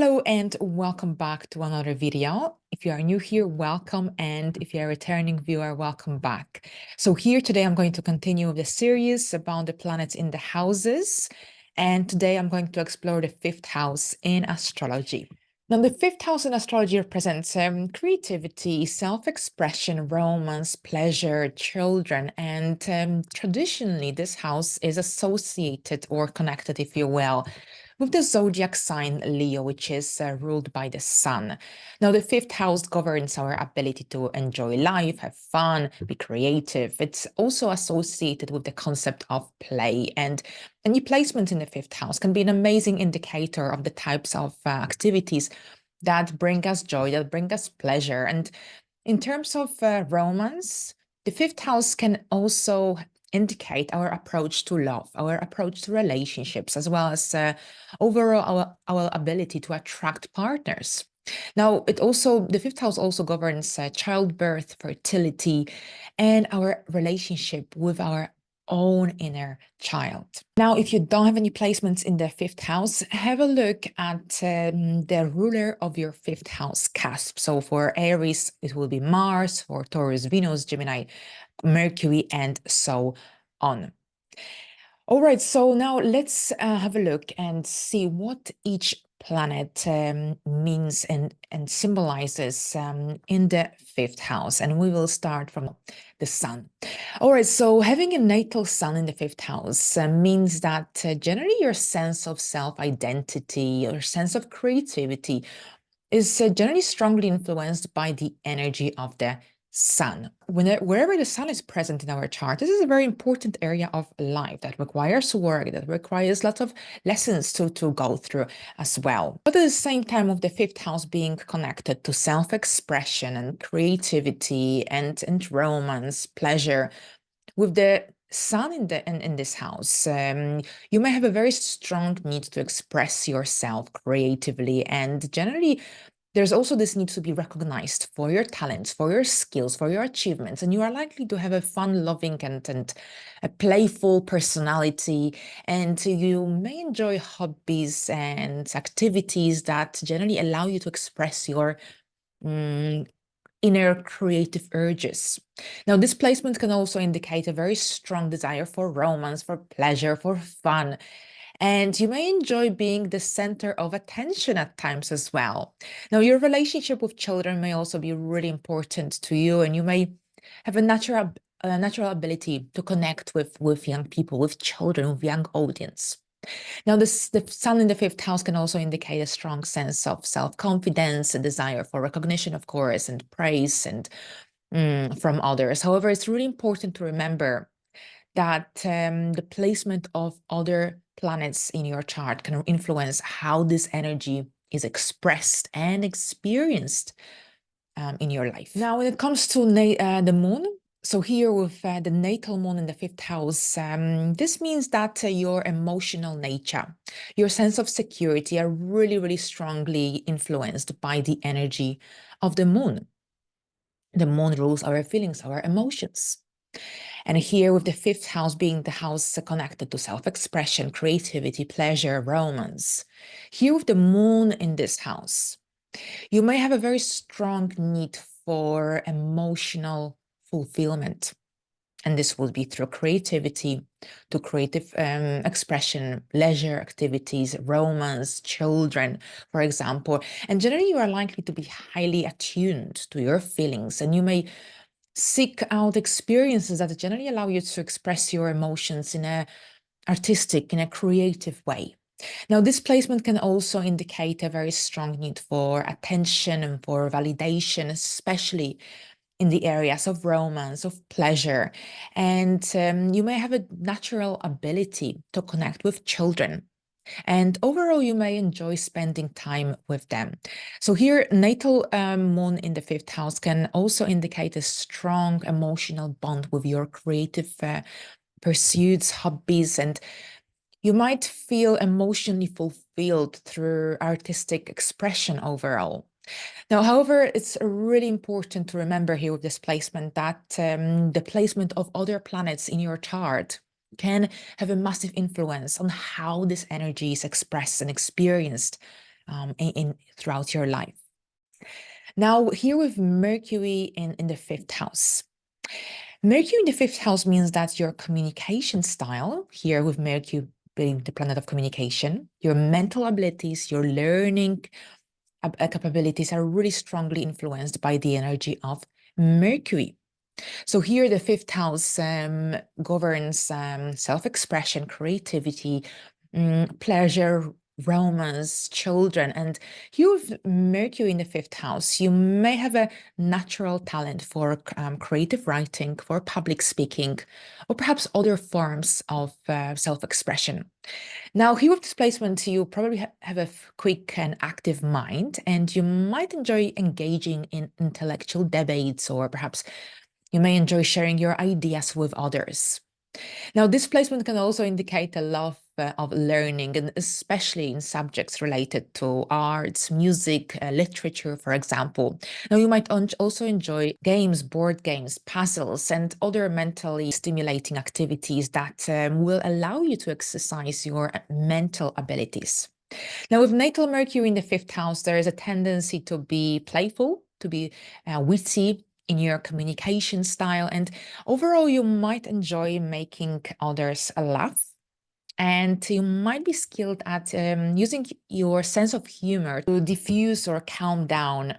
Hello and welcome back to another video. If you are new here, welcome, and if you're a returning viewer, welcome back. So here today I'm going to continue the series about the planets in the houses, and today I'm going to explore the fifth house in astrology. Now, the fifth house in astrology represents creativity, self-expression, romance, pleasure, children, and traditionally this house is associated or connected, if you will, with the zodiac sign Leo, which is ruled by the sun. Now, the fifth house governs our ability to enjoy life, have fun, be creative. It's also associated with the concept of play, and any placement in the fifth house can be an amazing indicator of the types of activities that bring us joy, that bring us pleasure. And in terms of romance, the fifth house can also indicate our approach to love, our approach to relationships, as well as overall our ability to attract partners. Now, the fifth house also governs childbirth, fertility, and our relationship with our own inner child. Now, if you don't have any placements in the fifth house, have a look at the ruler of your fifth house cusp. So for Aries, it will be Mars, for Taurus, Venus, Gemini, Mercury, and so on. All right, so now let's have a look and see what each planet means and symbolizes in the fifth house. And we will start from the sun. All right, so having a natal sun in the fifth house means that generally your sense of self-identity, your sense of creativity is generally strongly influenced by the energy of the sun. Wherever the sun is present in our chart, this is a very important area of life that requires work, that requires lots of lessons to go through as well. But at the same time, of the fifth house being connected to self-expression and creativity and romance, pleasure, with the sun in this house, you may have a very strong need to express yourself creatively, and generally there's also this need to be recognized for your talents, for your skills, for your achievements, and you are likely to have a fun-loving and a playful personality, and you may enjoy hobbies and activities that generally allow you to express your inner creative urges. Now, this placement can also indicate a very strong desire for romance, for pleasure, for fun. And you may enjoy being the center of attention at times as well. Now, your relationship with children may also be really important to you, and you may have a natural ability to connect with young people, with children, with young audience. Now, the sun in the fifth house can also indicate a strong sense of self-confidence, a desire for recognition, of course, and praise and from others. However, it's really important to remember that the placement of other planets in your chart can influence how this energy is expressed and experienced in your life. Now, when it comes to the moon, so here with the natal moon in the fifth house, this means that your emotional nature, your sense of security are really, really strongly influenced by the energy of the moon. The moon rules our feelings, our emotions. And here with the fifth house being the house connected to self-expression, creativity, pleasure, romance. Here with the moon in this house, you may have a very strong need for emotional fulfillment. And this will be through creativity, to creative expression, leisure activities, romance, children, for example. And generally, you are likely to be highly attuned to your feelings, and you may seek out experiences that generally allow you to express your emotions in a artistic, in a creative way. Now, this placement can also indicate a very strong need for attention and for validation, especially in the areas of romance, of pleasure. And you may have a natural ability to connect with children. And overall, you may enjoy spending time with them. So here, natal moon in the fifth house can also indicate a strong emotional bond with your creative pursuits, hobbies, and you might feel emotionally fulfilled through artistic expression overall. Now, however, it's really important to remember here with this placement that the placement of other planets in your chart can have a massive influence on how this energy is expressed and experienced throughout your life. Now, here with Mercury in the fifth house. Mercury in the fifth house means that your communication style, here with Mercury being the planet of communication, your mental abilities, your learning capabilities are really strongly influenced by the energy of Mercury. So here the fifth house governs self-expression, creativity, pleasure, romance, children. And here with Mercury in the fifth house, you may have a natural talent for creative writing, for public speaking, or perhaps other forms of self-expression. Now, here with displacement, you probably have a quick and active mind, and you might enjoy engaging in intellectual debates, or perhaps you may enjoy sharing your ideas with others. Now, this placement can also indicate a love of learning, and especially in subjects related to arts, music, literature, for example. Now, you might also enjoy games, board games, puzzles, and other mentally stimulating activities that will allow you to exercise your mental abilities. Now, with natal Mercury in the fifth house, there is a tendency to be playful, to be witty in your communication style, and overall, you might enjoy making others laugh. And you might be skilled at using your sense of humor to diffuse or calm down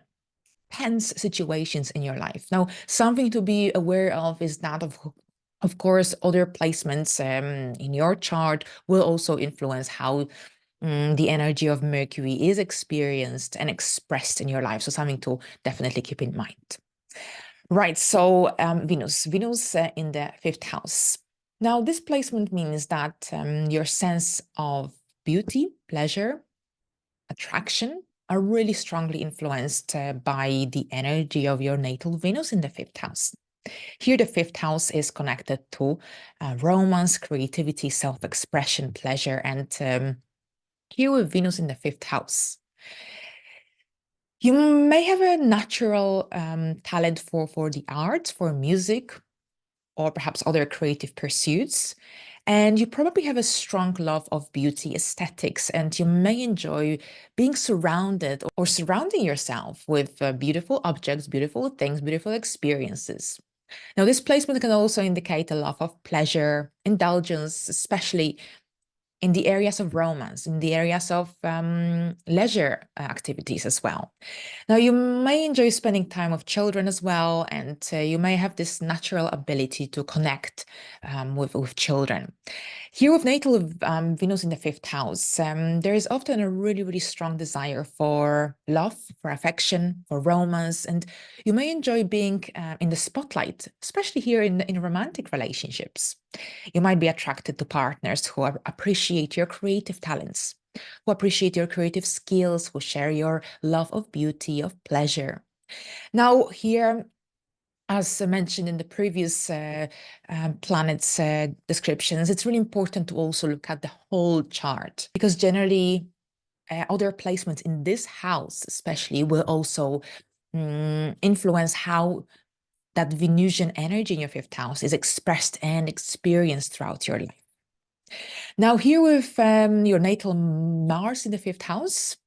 tense situations in your life. Now, something to be aware of is that of course, other placements in your chart will also influence how the energy of Mercury is experienced and expressed in your life. So something to definitely keep in mind. Right, so Venus in the fifth house. Now, this placement means that your sense of beauty, pleasure, attraction are really strongly influenced by the energy of your natal Venus in the fifth house. Here, the fifth house is connected to romance, creativity, self-expression, pleasure, and here with Venus in the fifth house. You may have a natural talent for the arts, for music, or perhaps other creative pursuits. And you probably have a strong love of beauty, aesthetics, and you may enjoy being surrounded or surrounding yourself with beautiful objects, beautiful things, beautiful experiences. Now, this placement can also indicate a love of pleasure, indulgence, especially in the areas of romance, in the areas of leisure activities as well. Now, you may enjoy spending time with children as well, and you may have this natural ability to connect with children. Here with natal Venus in the fifth house, there is often a really, really strong desire for love, for affection, for romance, and you may enjoy being in the spotlight, especially here in romantic relationships. You might be attracted to partners who appreciate your creative talents, who appreciate your creative skills, who share your love of beauty, of pleasure. Now, here, as I mentioned in the previous planets descriptions, it's really important to also look at the whole chart, because generally other placements in this house especially will also influence how that Venusian energy in your fifth house is expressed and experienced throughout your life. Now, here with your natal Mars in the fifth house,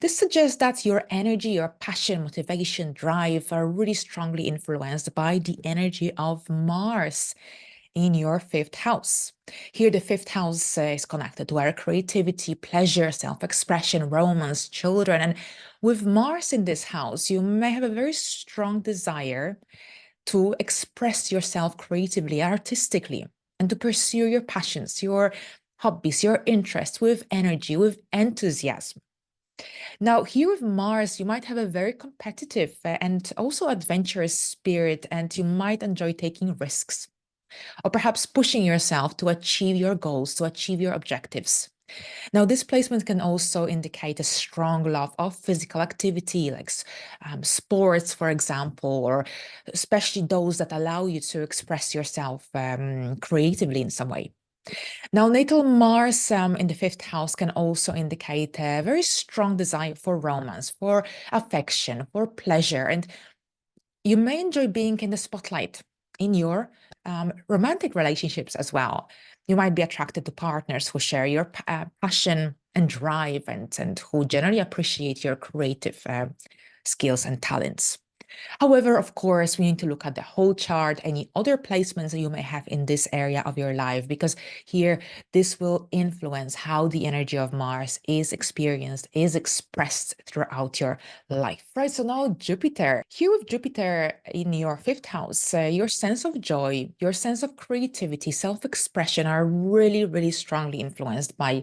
this suggests that your energy, your passion, motivation, drive are really strongly influenced by the energy of Mars in your fifth house. Here, the fifth house is connected to our creativity, pleasure, self-expression, romance, children. And with Mars in this house, you may have a very strong desire to express yourself creatively, artistically, and to pursue your passions, your hobbies, your interests with energy, with enthusiasm. Now, here with Mars, you might have a very competitive and also adventurous spirit, and you might enjoy taking risks, or perhaps pushing yourself to achieve your goals, to achieve your objectives. Now, this placement can also indicate a strong love of physical activity, like sports, for example, or especially those that allow you to express yourself creatively in some way. Now, natal Mars in the fifth house can also indicate a very strong desire for romance, for affection, for pleasure, and you may enjoy being in the spotlight in your romantic relationships as well. You might be attracted to partners who share your passion and drive and who generally appreciate your creative skills and talents. However, of course, we need to look at the whole chart, any other placements that you may have in this area of your life, because here this will influence how the energy of Mars is experienced, is expressed throughout your life. Right, so now Jupiter. Here with Jupiter in your fifth house, your sense of joy, your sense of creativity, self-expression are really, really strongly influenced by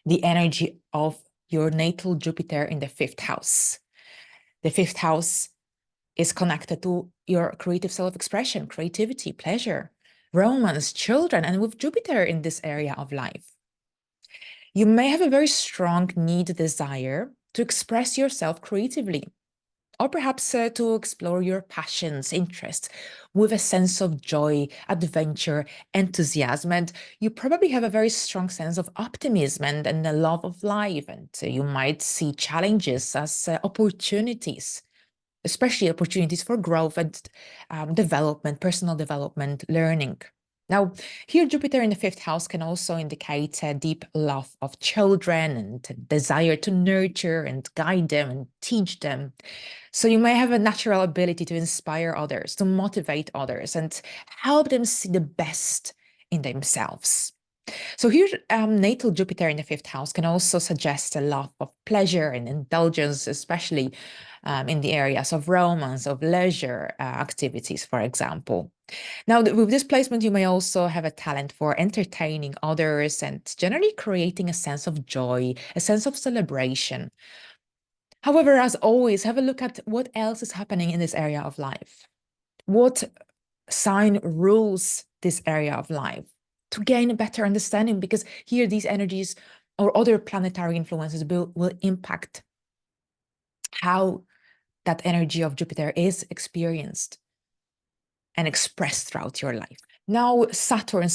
the energy of your natal Jupiter in the fifth house. The fifth house is connected to your creative self-expression, creativity, pleasure, romance, children, and with Jupiter in this area of life. You may have a very strong need, desire to express yourself creatively, or perhaps to explore your passions, interests with a sense of joy, adventure, enthusiasm. And you probably have a very strong sense of optimism and the love of life. And you might see challenges as opportunities, especially opportunities for growth and development, personal development, learning. Now, here Jupiter in the fifth house can also indicate a deep love of children and desire to nurture and guide them and teach them. So you may have a natural ability to inspire others, to motivate others, and help them see the best in themselves. So here, natal Jupiter in the fifth house can also suggest a love of pleasure and indulgence, especially in the areas of romance, of leisure activities, for example. Now, with this placement, you may also have a talent for entertaining others and generally creating a sense of joy, a sense of celebration. However, as always, have a look at what else is happening in this area of life. What sign rules this area of life, to gain a better understanding, because here these energies or other planetary influences will impact how that energy of Jupiter is experienced and expressed throughout your life. Now, Saturn,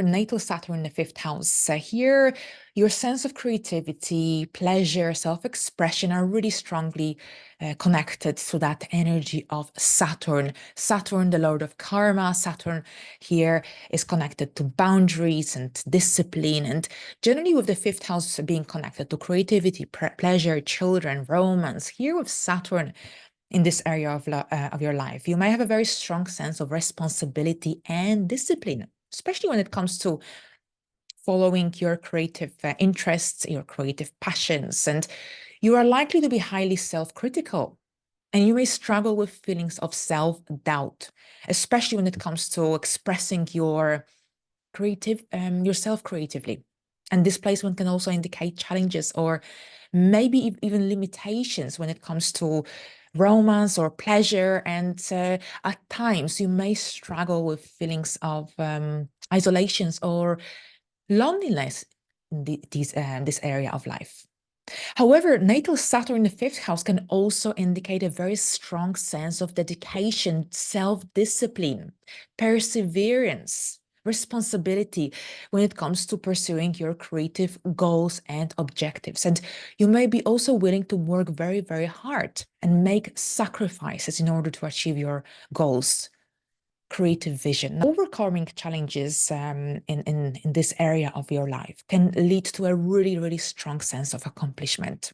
natal Saturn in the fifth house. Here, your sense of creativity, pleasure, self-expression are really strongly connected to that energy of Saturn. Saturn, the Lord of Karma. Saturn here is connected to boundaries and discipline, and generally with the fifth house being connected to creativity, pleasure, children, romance. Here with Saturn in this area of your life, you may have a very strong sense of responsibility and discipline, especially when it comes to following your creative interests, your creative passions, and you are likely to be highly self-critical, and you may struggle with feelings of self-doubt, especially when it comes to expressing yourself creatively. And this placement can also indicate challenges or maybe even limitations when it comes to romance or pleasure. And at times you may struggle with feelings of isolations or loneliness in this area of life. However, natal Saturn in the fifth house can also indicate a very strong sense of dedication, self-discipline, perseverance, responsibility when it comes to pursuing your creative goals and objectives. And you may be also willing to work very, very hard and make sacrifices in order to achieve your goals, creative vision. Overcoming challenges in this area of your life can lead to a really, really strong sense of accomplishment,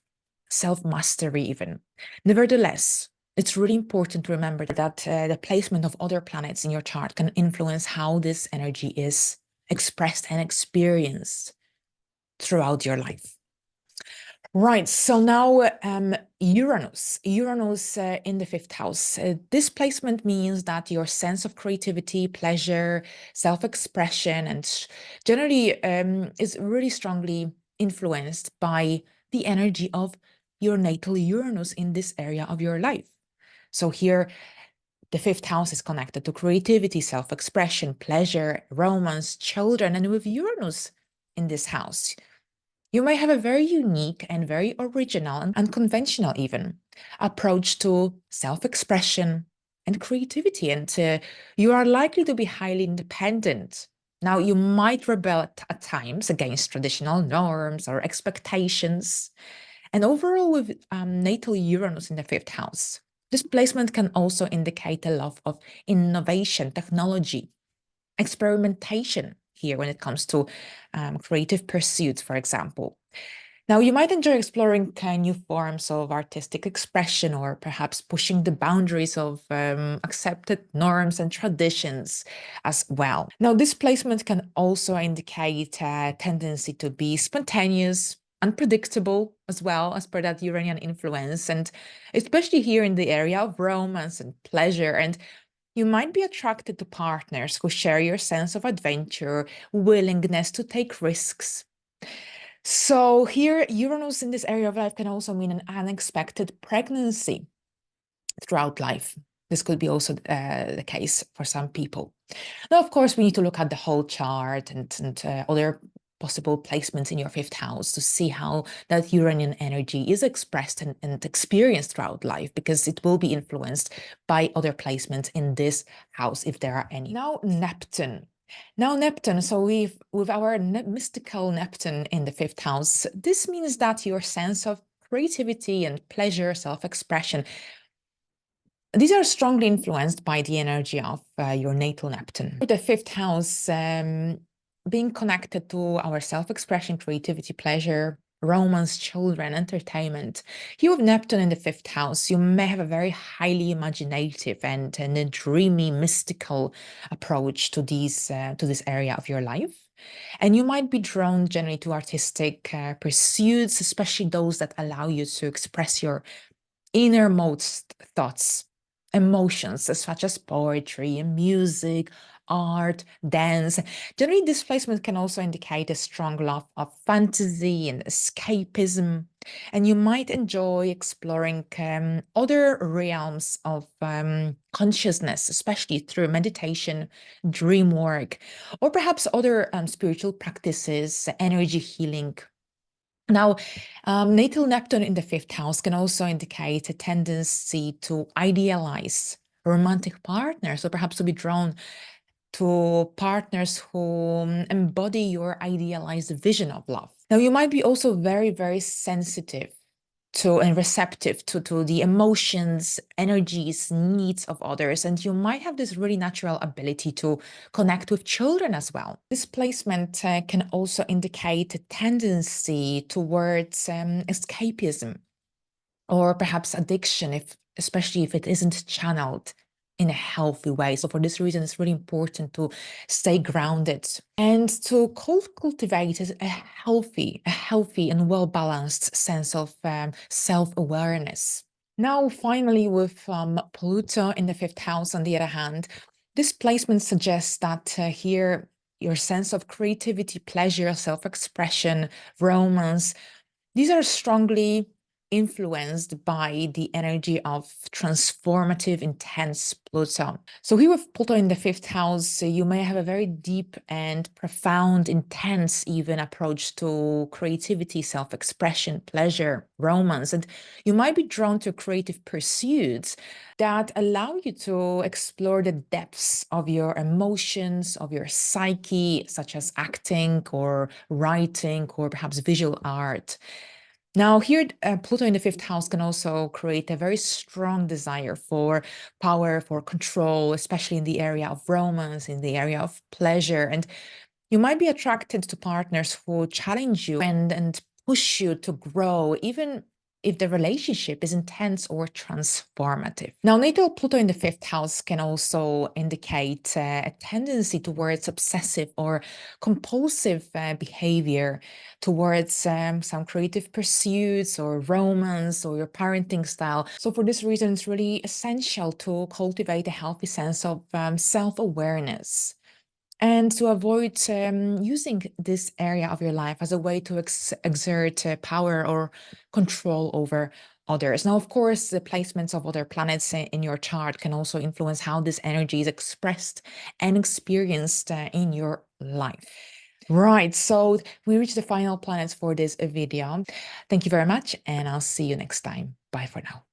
self-mastery even. Nevertheless, it's really important to remember that the placement of other planets in your chart can influence how this energy is expressed and experienced throughout your life. Right, so now Uranus in the fifth house. This placement means that your sense of creativity, pleasure, self-expression, and generally is really strongly influenced by the energy of your natal Uranus in this area of your life. So here, the fifth house is connected to creativity, self-expression, pleasure, romance, children, and with Uranus in this house, you may have a very unique and very original and unconventional even approach to self-expression and creativity, and you are likely to be highly independent. Now, you might rebel at times against traditional norms or expectations. And overall, with natal Uranus in the fifth house, this placement can also indicate a love of innovation, technology, experimentation, here when it comes to creative pursuits, for example. Now, you might enjoy exploring new forms of artistic expression or perhaps pushing the boundaries of accepted norms and traditions as well. Now, this placement can also indicate a tendency to be spontaneous, unpredictable as well, as per that Uranian influence, and especially here in the area of romance and pleasure. And you might be attracted to partners who share your sense of adventure, willingness to take risks. So here, Uranus in this area of life can also mean an unexpected pregnancy throughout life. This could be also the case for some people. Now, of course, we need to look at the whole chart and other possible placements in your fifth house to see how that Uranian energy is expressed and experienced throughout life, because it will be influenced by other placements in this house, if there are any. Now, Neptune. Now, Neptune, so with our mystical Neptune in the fifth house, this means that your sense of creativity and pleasure, self-expression, these are strongly influenced by the energy of your natal Neptune. The fifth house being connected to our self-expression, creativity, pleasure, romance, children, entertainment. Here with Neptune in the fifth house, you may have a very highly imaginative and a dreamy, mystical approach to this area of your life. And you might be drawn generally to artistic pursuits, especially those that allow you to express your innermost thoughts, emotions, such as poetry, music, art, dance. Generally, displacement can also indicate a strong love of fantasy and escapism, and you might enjoy exploring other realms of consciousness, especially through meditation, dream work, or perhaps other spiritual practices, energy healing. Now, natal Neptune in the fifth house can also indicate a tendency to idealize romantic partners, or perhaps to be drawn to partners who embody your idealized vision of love. Now, you might be also very, very sensitive to and receptive to the emotions, energies, needs of others. And you might have this really natural ability to connect with children as well. This placement can also indicate a tendency towards escapism or perhaps addiction, especially if it isn't channeled in a healthy way. So for this reason, it's really important to stay grounded and to cultivate a healthy and well-balanced sense of self-awareness. Now, finally, with Pluto in the fifth house, on the other hand, this placement suggests that here your sense of creativity, pleasure, self-expression, romance, these are strongly influenced by the energy of transformative, intense Pluto. So here with Pluto in the fifth house, you may have a very deep and profound, intense even approach to creativity, self-expression, pleasure, romance, and you might be drawn to creative pursuits that allow you to explore the depths of your emotions, of your psyche, such as acting or writing or perhaps visual art. Now, here, Pluto in the fifth house can also create a very strong desire for power, for control, especially in the area of romance, in the area of pleasure. And you might be attracted to partners who challenge you and push you to grow, even if the relationship is intense or transformative. Now, natal Pluto in the fifth house can also indicate a tendency towards obsessive or compulsive behavior towards some creative pursuits or romance or your parenting style. So for this reason, it's really essential to cultivate a healthy sense of self-awareness and to avoid using this area of your life as a way to exert power or control over others. Now, of course, the placements of other planets in your chart can also influence how this energy is expressed and experienced in your life. Right, so we reached the final planets for this video. Thank you very much, and I'll see you next time. Bye for now.